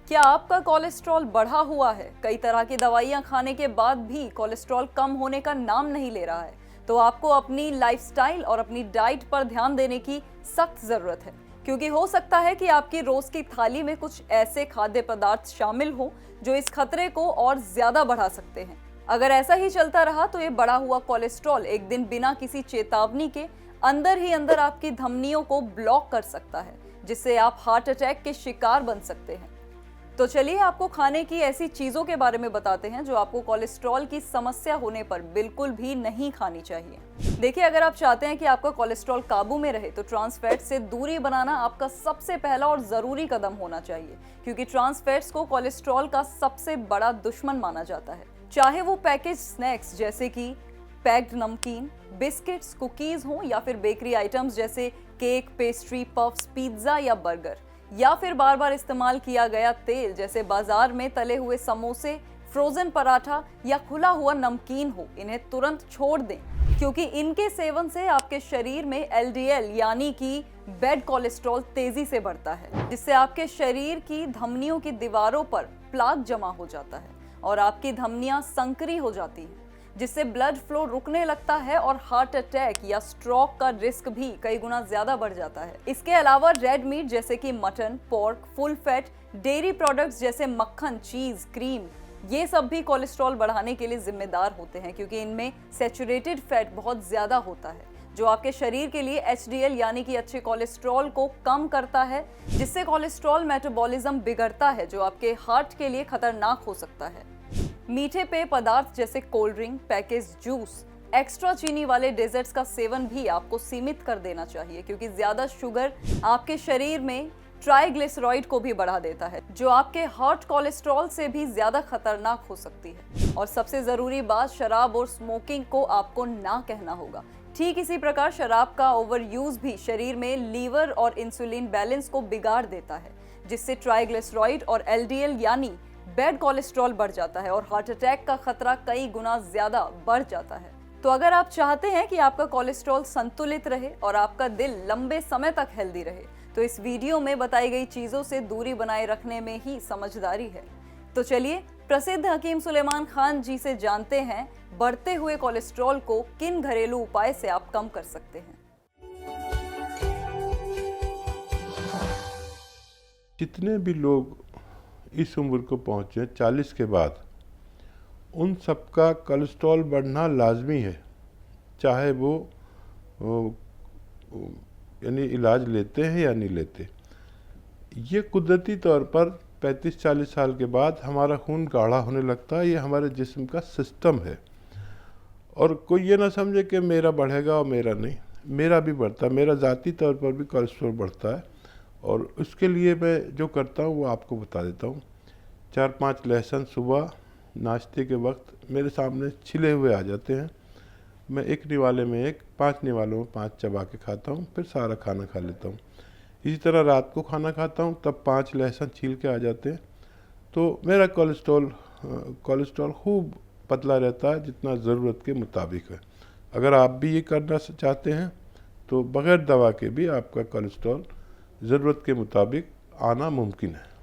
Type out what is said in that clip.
क्या आपका कोलेस्ट्रॉल बढ़ा हुआ है? कई तरह की दवाइयां खाने के बाद भी कोलेस्ट्रॉल कम होने का नाम नहीं ले रहा है, तो आपको अपनी लाइफस्टाइल और अपनी डाइट पर ध्यान देने की सख्त जरूरत है, क्योंकि हो सकता है कि आपकी रोज की थाली में कुछ ऐसे खाद्य पदार्थ शामिल हो जो इस खतरे को और ज्यादा बढ़ा सकते हैं। अगर ऐसा ही चलता रहा तो ये बढ़ा हुआ कोलेस्ट्रॉल एक दिन बिना किसी चेतावनी के अंदर ही अंदर आपकी धमनियों को ब्लॉक कर सकता है, जिससे आप हार्ट अटैक के शिकार बन सकते हैं। तो चलिए आपको खाने की ऐसी चीजों के बारे में बताते हैं जो आपको कोलेस्ट्रॉल की समस्या होने पर बिल्कुल भी नहीं खानी चाहिए। देखिए, अगर आप चाहते हैं कि आपका कोलेस्ट्रॉल काबू में रहे तो ट्रांस फैट से दूरी बनाना आपका सबसे पहला और जरूरी कदम होना चाहिए, क्योंकि ट्रांस फैट्स को कोलेस्ट्रॉल का सबसे बड़ा दुश्मन माना जाता है। चाहे वो पैकेज स्नैक्स जैसे कि पैक्ड नमकीन, बिस्किट्स, कुकीज हो, या फिर बेकरी आइटम्स जैसे केक, पेस्ट्री, पफ्स, पिज्जा या बर्गर, या फिर बार बार इस्तेमाल किया गया तेल जैसे बाजार में तले हुए समोसे, फ्रोजन पराठा या खुला हुआ नमकीन हो, इन्हें तुरंत छोड़ दें, क्योंकि इनके सेवन से आपके शरीर में एलडीएल यानी कि बैड कोलेस्ट्रॉल तेजी से बढ़ता है, जिससे आपके शरीर की धमनियों की दीवारों पर प्लाक जमा हो जाता है और आपकी धमनियां संकरी हो जाती हैं, जिससे ब्लड फ्लो रुकने लगता है और हार्ट अटैक या स्ट्रोक का रिस्क भी कई गुना ज्यादा बढ़ जाता है। इसके अलावा रेड मीट जैसे कि mutton, pork, full fat, dairy products जैसे मक्खन, चीज, क्रीम, ये सब भी कोलेस्ट्रॉल बढ़ाने के लिए जिम्मेदार होते हैं, क्योंकि इनमें सैचुरेटेड फैट बहुत ज्यादा होता है, जो आपके शरीर के लिए एचडीएल यानी कि अच्छे कोलेस्ट्रॉल को कम करता है, जिससे कोलेस्ट्रॉल मेटाबॉलिज्म बिगड़ता है, जो आपके हार्ट के लिए खतरनाक हो सकता है। मीठे पेय पदार्थ जैसे cold drink, package juice, extra चीनी वाले डेजर्ट्स का सेवन भी आपको सीमित कर देना चाहिए, क्योंकि ज्यादा शुगर आपके शरीर में ट्राइग्लिसराइड को भी बढ़ा देता है, जो आपके हार्ट कोलेस्ट्रॉल से भी ज्यादा खतरनाक हो सकती है। और सबसे जरूरी बात, शराब और स्मोकिंग को आपको ना कहना होगा। ठीक इसी प्रकार शराब का ओवर यूज भी शरीर में लीवर और इंसुलिन बैलेंस को बिगाड़ देता है, जिससे ट्राइग्लिसराइड और एलडीएल यानी बैड कोलेस्ट्रॉल बढ़ जाता है और हार्ट अटैक का खतरा कई गुना ज्यादा बढ़ जाता है। तो अगर आप चाहते हैं कि आपका कोलेस्ट्रॉल संतुलित रहे और आपका दिल लंबे समय तक हेल्दी रहे, तो इस वीडियो में बताई गई चीजों से दूरी बनाए रखने में ही समझदारी है। तो चलिए प्रसिद्ध हकीम सुलेमान खान जी से जानते हैं बढ़ते हुए कोलेस्ट्रॉल को किन घरेलू उपाय से आप कम कर सकते हैं। जितने भी लोग इस उम्र को पहुँचे 40 के बाद, उन सबका कोलेस्ट्रॉल बढ़ना लाजमी है, चाहे वो यानी इलाज लेते हैं या नहीं लेते। ये कुदरती तौर पर 35-40 साल के बाद हमारा खून गाढ़ा होने लगता है। ये हमारे जिस्म का सिस्टम है, और कोई ये ना समझे कि मेरा बढ़ेगा और मेरा नहीं। मेरा भी बढ़ता है, मेरा ज़ाती तौर पर भी कोलेस्ट्रॉल बढ़ता है, और उसके लिए मैं जो करता हूँ वो आपको बता देता हूँ। 4-5 लहसुन सुबह नाश्ते के वक्त मेरे सामने छिले हुए आ जाते हैं। मैं एक निवाले में एक, 5 निवालों में 5 चबा के खाता हूँ, फिर सारा खाना खा लेता हूँ। इसी तरह रात को खाना खाता हूँ तब 5 लहसुन छील के आ जाते हैं। तो मेरा कोलेस्ट्रॉल खूब पतला रहता है, जितना ज़रूरत के मुताबिक है। अगर आप भी ये करना चाहते हैं तो बग़ैर दवा के भी आपका कोलेस्ट्रॉल ज़रूरत के मुताबिक आना मुमकिन है।